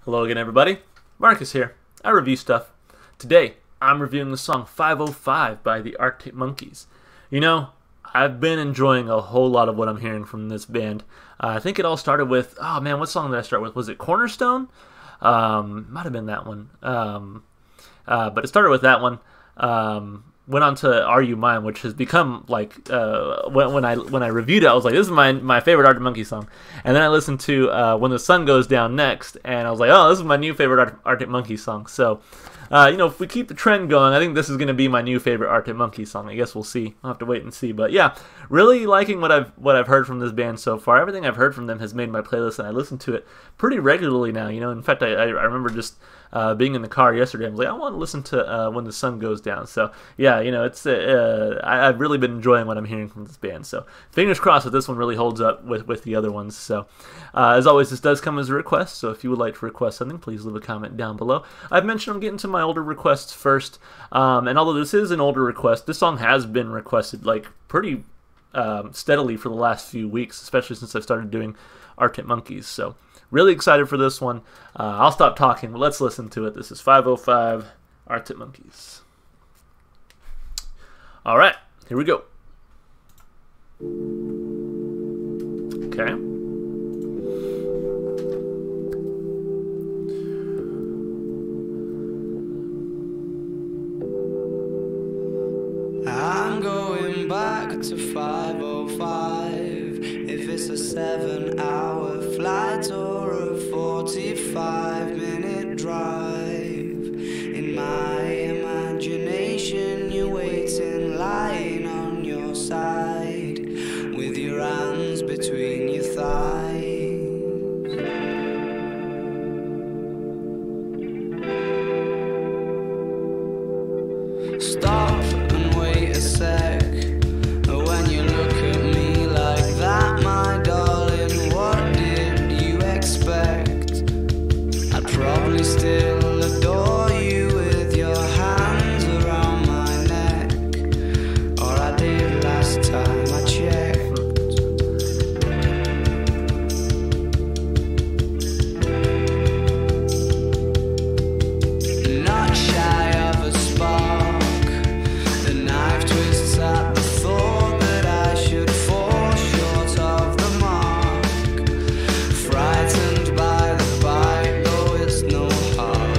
Hello again, everybody. Marcus here. I review stuff. Today, I'm reviewing the song 505 by the Arctic Monkeys. You know, I've been enjoying a whole lot of what I'm hearing from this band. I think it all started with, oh man, what song did I start with? Was it Cornerstone? Might have been that one. But it started with that one. Went on to Are You Mine, which has become like when I reviewed it, I was like, this is my favorite Arctic Monkey song. And then I listened to When the Sun Goes Down next, and I was like, oh, this is my new favorite Arctic Monkey song. So, if we keep the trend going, I think this is going to be my new favorite Arctic Monkey song. I guess we'll see. I'll have to wait and see. But yeah, really liking what I've heard from this band so far. Everything I've heard from them has made my playlist, and I listen to it pretty regularly now. In fact, I remember just being in the car yesterday. I was like, I want to listen to When the Sun Goes Down. So yeah, it's I've really been enjoying what I'm hearing from this band. So fingers crossed that this one really holds up with the other ones. So as always, this does come as a request. So if you would like to request something, please leave a comment down below. I've mentioned I'm getting to my older requests first, and although this is an older request, this song has been requested like pretty steadily for the last few weeks, especially since I've started doing Arctic Monkeys. So really excited for this one. I'll stop talking, but let's listen to it. This is 505 Arctic Monkeys. All right, here we go. Okay. I'm going back to 505. If it's a 7-hour flight or a 45-minute drive, in my imagination you're waiting, lying on your side, with your hands between your thighs. Stop and wait a sec. When you look at me like that, my darling, what did you expect? I'd probably still adore you with your hands around my neck, or I did last time I checked. Not shy of a spark, the knife twists at the thought that I should fall short of the mark. Frightened by the bite, though it's no harm.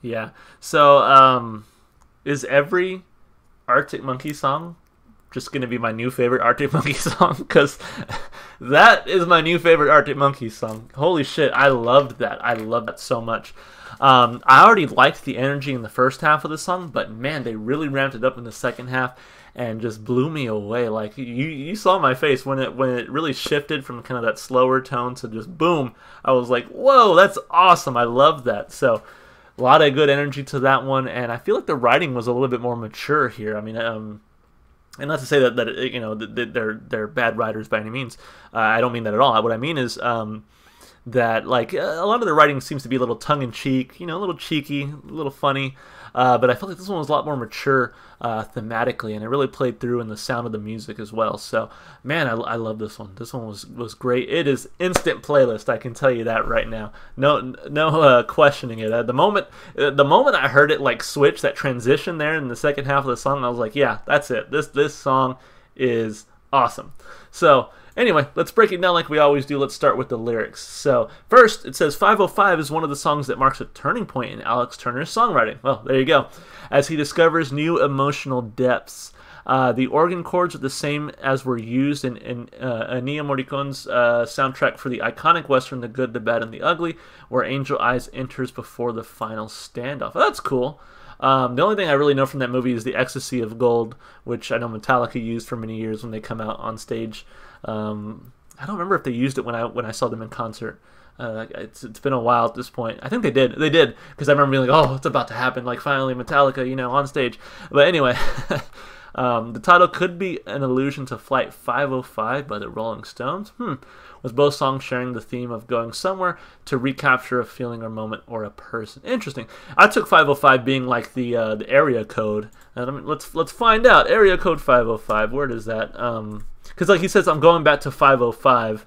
Yeah. So, is every Arctic Monkey song just going to be my new favorite Arctic Monkey song? Because that is my new favorite Arctic Monkey song. Holy shit, I loved that. I loved that so much. I already liked the energy in the first half of the song, but man, they really ramped it up in the second half and just blew me away. Like you saw my face when it really shifted from kind of that slower tone to just boom. I was like, whoa, that's awesome. I love that. So a lot of good energy to that one, and I feel like the writing was a little bit more mature here. I mean, and not to say that you know that they're bad writers by any means. I don't mean that at all. What I mean is that like a lot of the writing seems to be a little tongue in cheek, you know, a little cheeky, a little funny. But I felt like this one was a lot more mature thematically, and it really played through in the sound of the music as well. So, man, I love this one. This one was great. It is instant playlist. I can tell you that right now. No questioning it. The moment I heard it like switch, that transition there in the second half of the song, I was like, yeah, that's it. This song is awesome. So. Anyway, let's break it down like we always do. Let's start with the lyrics. So, first, it says 505 is one of the songs that marks a turning point in Alex Turner's songwriting. Well, there you go. As he discovers new emotional depths. The organ chords are the same as were used in Ennio Morricone's soundtrack for the iconic western The Good, the Bad, and the Ugly, where Angel Eyes enters before the final standoff. Oh, that's cool. The only thing I really know from that movie is the Ecstasy of Gold, which I know Metallica used for many years when they come out on stage. I don't remember if they used it when I saw them in concert. It's been a while at this point. I think they did. They did, because I remember being like, oh, it's about to happen. Like, finally, Metallica, you know, on stage. But anyway, the title could be an allusion to Flight 505 by the Rolling Stones. With both songs sharing the theme of going somewhere to recapture a feeling or moment or a person. Interesting. I took 505 being like the area code. Let's find out. Area code 505. Where is that? Because like he says, I'm going back to 505.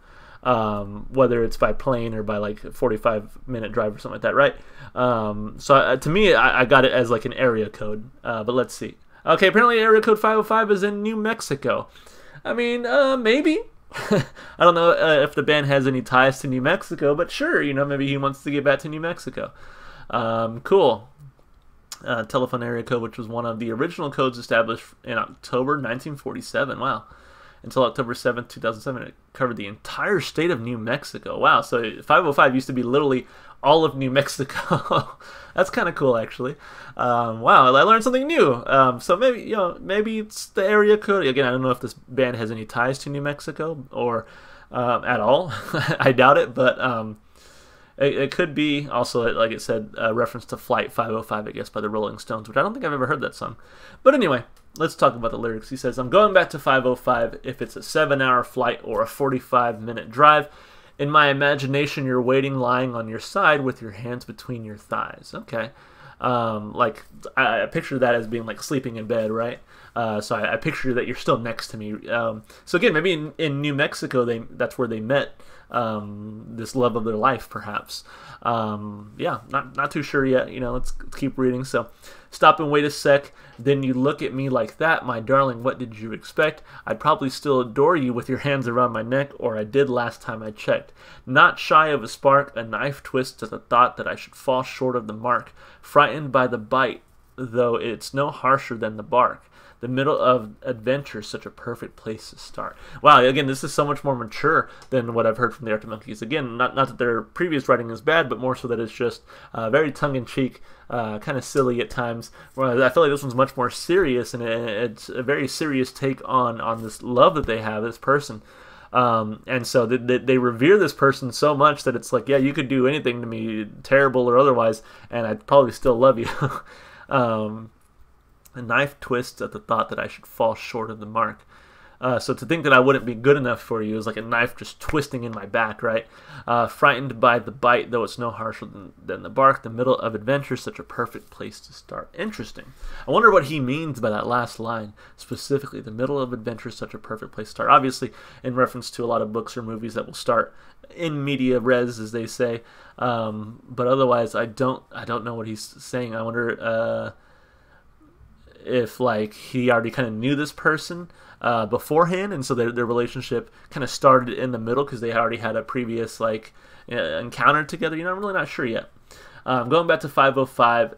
Whether it's by plane or by like a 45-minute drive or something like that, right? So to me, I got it as like an area code. But let's see. Okay, apparently area code 505 is in New Mexico. I mean, maybe. I don't know if the band has any ties to New Mexico, but sure, you know, maybe he wants to get back to New Mexico. Cool. Telephone area code, which was one of the original codes established in October 1947. Wow. Until October 7th, 2007, it covered the entire state of New Mexico. Wow, so 505 used to be literally all of New Mexico. That's kind of cool, actually. Wow, I learned something new. So maybe, you know, maybe it's the area code. Again, I don't know if this band has any ties to New Mexico or at all. I doubt it, but it could be also, like it said, a reference to Flight 505, I guess, by the Rolling Stones, which I don't think I've ever heard that song. But anyway, let's talk about the lyrics. He says, I'm going back to 505 if it's a 7-hour flight or a 45-minute drive. In my imagination, you're waiting, lying on your side with your hands between your thighs. Okay. Like, I picture that as being like sleeping in bed, right? So I picture that you're still next to me. So again, maybe in New Mexico, that's where they met this love of their life, perhaps. Yeah, not too sure yet. You know, let's keep reading. So, stop and wait a sec. Then you look at me like that, my darling. What did you expect? I'd probably still adore you with your hands around my neck, or I did last time I checked. Not shy of a spark, a knife twist to the thought that I should fall short of the mark. Frightened by the bite, though it's no harsher than the bark. The middle of adventure, such a perfect place to start. Wow, again, this is so much more mature than what I've heard from the Arctic Monkeys. Again, not that their previous writing is bad, but more so that it's just very tongue-in-cheek, kind of silly at times. Whereas I feel like this one's much more serious, and it's a very serious take on this love that they have, this person. And so they revere this person so much that it's like, yeah, you could do anything to me, terrible or otherwise, and I'd probably still love you. A knife twists at the thought that I should fall short of the mark. So to think that I wouldn't be good enough for you is like a knife just twisting in my back, right? Frightened by the bite, though it's no harsher than the bark. The middle of adventure, such a perfect place to start. Interesting. I wonder what he means by that last line, specifically. The middle of adventure, such a perfect place to start. Obviously, in reference to a lot of books or movies that will start in media res, as they say. But otherwise, I don't know what he's saying. I wonder if like he already kind of knew this person beforehand, and so their relationship kind of started in the middle because they already had a previous like encounter together. You know, I'm really not sure yet. Going back to 505,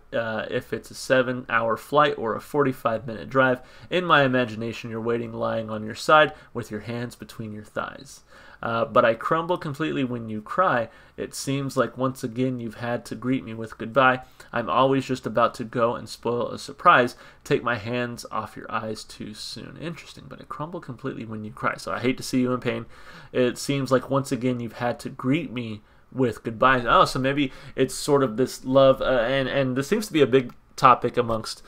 if it's a 7-hour flight or a 45-minute drive, in my imagination you're waiting lying on your side with your hands between your thighs. But I crumble completely when you cry. It seems like once again you've had to greet me with goodbye. I'm always just about to go and spoil a surprise. Take my hands off your eyes too soon. Interesting, but I crumble completely when you cry. So I hate to see you in pain. It seems like once again you've had to greet me with goodbye. Oh, so maybe it's sort of this love, and this seems to be a big topic amongst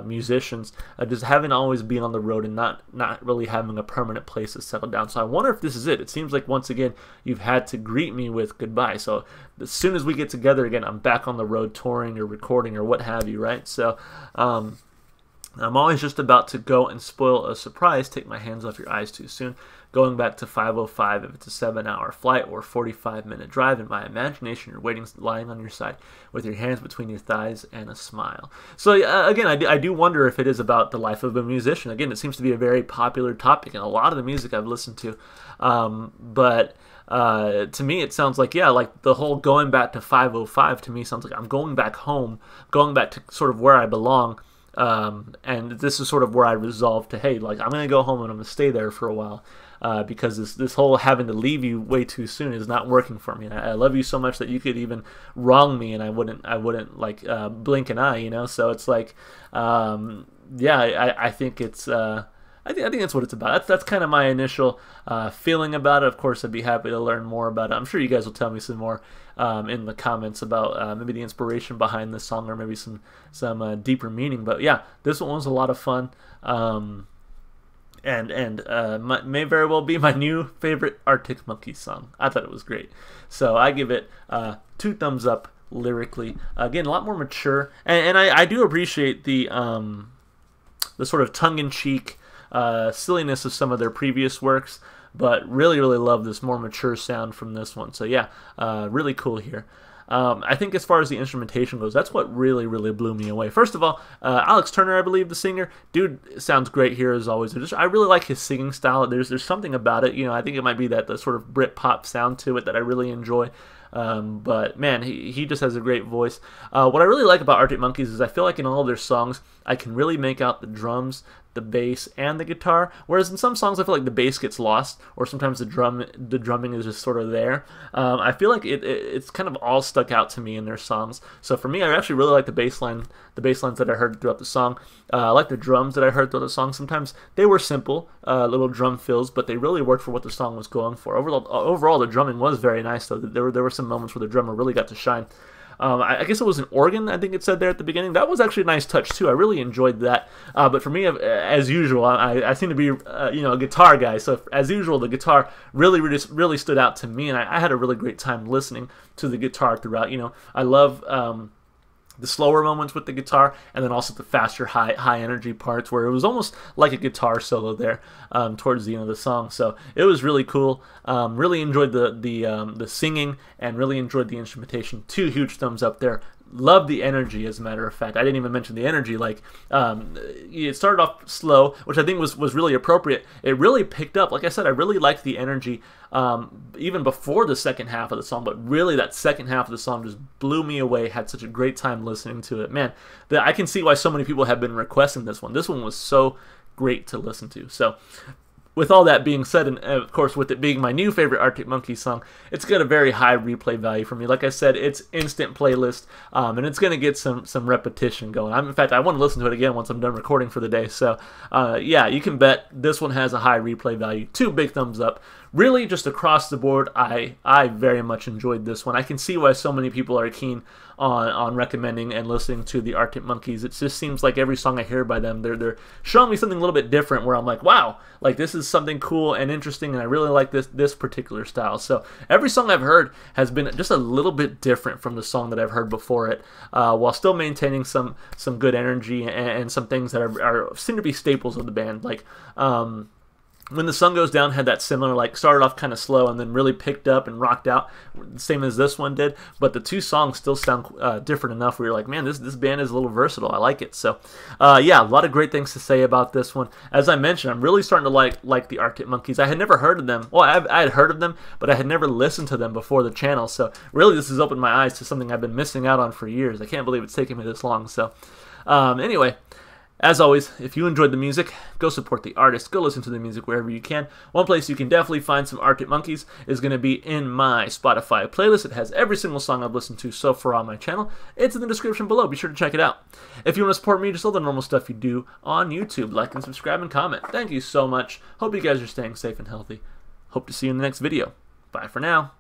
musicians, just having always been on the road and not really having a permanent place to settle down. So I wonder if this is it. It seems like once again you've had to greet me with goodbye. So as soon as we get together again, I'm back on the road touring or recording or what have you, right? So I'm always just about to go and spoil a surprise. Take my hands off your eyes too soon. Going back to 505, if it's a 7-hour flight or 45-minute drive, in my imagination you're waiting, lying on your side with your hands between your thighs and a smile. So again, I do wonder if it is about the life of a musician. Again, it seems to be a very popular topic in a lot of the music I've listened to. But to me it sounds like, yeah, like the whole going back to 505 to me sounds like I'm going back home, going back to sort of where I belong. And this is sort of where I resolved to, hey, like I'm going to go home and I'm going to stay there for a while. Because this whole having to leave you way too soon is not working for me. And I love you so much that you could even wrong me and I wouldn't like blink an eye, you know. So it's like, yeah, I think it's I think that's what it's about. That's kind of my initial feeling about it. Of course, I'd be happy to learn more about it. I'm sure you guys will tell me some more in the comments about maybe the inspiration behind this song or maybe some deeper meaning. But yeah, this one was a lot of fun. May very well be my new favorite Arctic Monkeys song. I thought it was great. So I give it 2 thumbs up lyrically. Again, a lot more mature. And I do appreciate the sort of tongue-in-cheek silliness of some of their previous works, but really love this more mature sound from this one. So yeah, really cool here. I think as far as the instrumentation goes, that's what really blew me away. First of all, Alex Turner, I believe, the singer, dude sounds great here as always. I really like his singing style. There's something about it, you know. I think it might be that the sort of Brit-pop sound to it that I really enjoy. But man, he just has a great voice. What I really like about Arctic Monkeys is I feel like in all of their songs, I can really make out the drums, the bass, and the guitar. Whereas in some songs, I feel like the bass gets lost, or sometimes the drumming is just sort of there. I feel like it's kind of all stuck out to me in their songs. So for me, I actually really like the bass lines that I heard throughout the song. I like the drums that I heard throughout the song. Sometimes they were simple, little drum fills, but they really worked for what the song was going for. Overall, the drumming was very nice, though. There were some moments where the drummer really got to shine. I guess it was an organ, I think it said there at the beginning. That was actually a nice touch, too. I really enjoyed that. But for me, as usual, I seem to be a guitar guy. So as usual, the guitar really stood out to me. And I had a really great time listening to the guitar throughout. You know, I love the slower moments with the guitar, and then also the faster, high energy parts where it was almost like a guitar solo there towards the end of the song. So it was really cool. Really enjoyed the singing and really enjoyed the instrumentation. 2 huge thumbs up there. Love the energy, as a matter of fact. I didn't even mention the energy. Like, it started off slow, which I think was really appropriate. It really picked up. Like I said, I really liked the energy even before the second half of the song, but really that second half of the song just blew me away. Had such a great time listening to it. Man, I can see why so many people have been requesting this one. This one was so great to listen to. So with all that being said, and of course with it being my new favorite Arctic Monkeys song, it's got a very high replay value for me. Like I said, it's instant playlist, and it's going to get some repetition going. In fact, I want to listen to it again once I'm done recording for the day. So yeah, you can bet this one has a high replay value. 2 big thumbs up. Really, just across the board, I very much enjoyed this one. I can see why so many people are keen on recommending and listening to the Arctic Monkeys. It just seems like every song I hear by them, they're showing me something a little bit different where I'm like, wow, like this is something cool and interesting, and I really like this particular style. So every song I've heard has been just a little bit different from the song that I've heard before it, while still maintaining some good energy and some things that seem to be staples of the band. Like When the Sun Goes Down had that similar, like, started off kind of slow and then really picked up and rocked out, same as this one did. But the two songs still sound different enough where you're like, man, this band is a little versatile. I like it. So, yeah, a lot of great things to say about this one. As I mentioned, I'm really starting to like the Arctic Monkeys. I had never heard of them. Well, I had heard of them, but I had never listened to them before the channel. So, really, this has opened my eyes to something I've been missing out on for years. I can't believe it's taken me this long. So, anyway. As always, if you enjoyed the music, go support the artist. Go listen to the music wherever you can. One place you can definitely find some Arctic Monkeys is going to be in my Spotify playlist. It has every single song I've listened to so far on my channel. It's in the description below. Be sure to check it out. If you want to support me, just all the normal stuff you do on YouTube. Like and subscribe and comment. Thank you so much. Hope you guys are staying safe and healthy. Hope to see you in the next video. Bye for now.